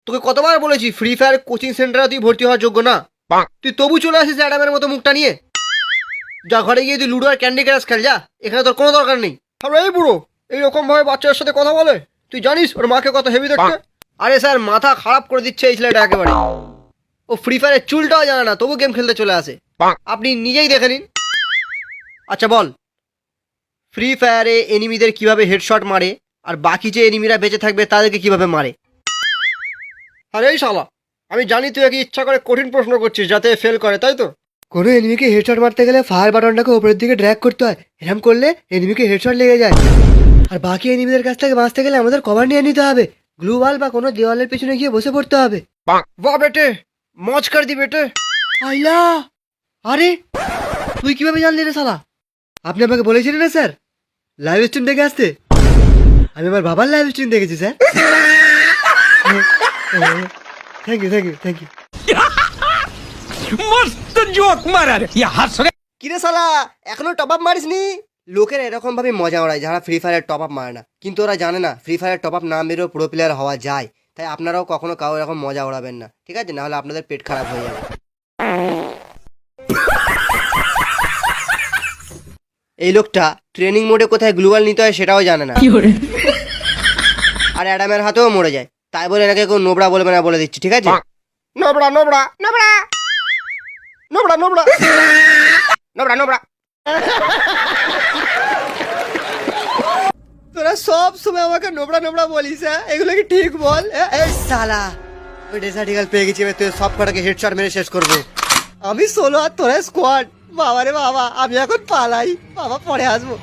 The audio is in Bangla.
তোকে কতবার বলেছি ফ্রি ফায়ার কোচিং সেন্টারে তুই ভর্তি হওয়ার যোগ্য না, তুই তবু চলে আসিস অ্যাডামের মতো মুখটা নিয়ে। যা ঘরে গিয়ে তুই লুডো আর ক্যান্ডি ক্রাশ খেল, যা, এখানে তোর কোনো দরকার নেই। আরে এই বুড়ো এইরকম ভাবে বাচ্চার সাথে কথা বলে, তুই জানিস ওর মাকে কত হেভি দেখতে? আরে স্যার মাথা খারাপ করে দিচ্ছে এই ছেলেটা একেবারে। ও ফ্রি ফায়ারের চুলটাও জানে না, তবু গেম খেলতে চলে আসে। আপনি নিজেই দেখে নিন। আচ্ছা বল, ফ্রি ফায়ারে এনিমিদের কিভাবে হেডশট মারে, আর বাকি যে এনিমিরা বেঁচে থাকবে তাদেরকে কিভাবে মারে? আরে এই শালা, আমি জানি তুই একে ইচ্ছা করে কঠিন প্রশ্ন করছিস যাতে ফেল করে, তাই তো? কোনো এনিমিকে হেডশট মারতে গেলে ফায়ার বাটনটাকে উপরের দিকে ড্র্যাগ করতে হয়, এরকম করলে এনিমিকে হেডশট লেগে যায়। আর বাকি এনিমিদের কাছ থেকে বাঁচতে গেলে আমাদের কভার নিয়ে নিতে হবে, গ্লু ওয়াল বা কোনো দেওয়ালের পিছনে গিয়ে বসে পড়তে হবে। বাহ বেটে, মজ কর দি বেটে। আইলা, আরে তুই কিভাবে জানলি রে শালা? আপনি আমাকে বলেছিলেন না স্যার লাইভ স্ট্রিম দেখে আসতে? আমি আমার বাবার লাইভ স্ট্রিম দেখেছি sir. Thank you thank you thank you. मस्त जोक मारा रे ये हंस रहे। কিরে শালা, এখনো টপ আপ মারিসনি? লোকের এরকম ভাবে মজা ওড়ায় যারা ফ্রি ফায়ারের টপ আপ মারে না, কিন্তু ওরা জানে না ফ্রি ফায়ার টপ আপ না মেরেও প্রো প্লেয়ার হওয়া যায়। তাই আপনারাও কখনো কারো এরকম মজা ওড়াবেন না, ঠিক আছে? নাহলে আপনাদের পেট খারাপ হয়ে যাবে। এই লোকটা ট্রেনিং মোডে কোথায় গ্লুয়াল নিতে হয় সেটাও জানে না, আর অ্যাডামের হাতেও মরে যায়। তাই বলে এনাকে কেউ নোবড়া বলবে না, বলে দিচ্ছি, ঠিক আছে? নোবড়া নোবড়া নোবড়া নোবড়া নোবড়া নোবড়া নোবড়া। তোরা সব সময় আমাকে নোবড়া নোবড়া বলিস, হ্যাঁ? এগুলো কি ঠিক বল? এই শালা, ওই ডেজার্ট ইগল পেয়ে গেছি, এবার তুই সব কটাকে হেডশট মেরে শেষ করবো। আমি সোলো আর তোরা স্কোয়াড। বাবা রে বাবা, আমি এখন পালাই, বাবা পরে আসবো।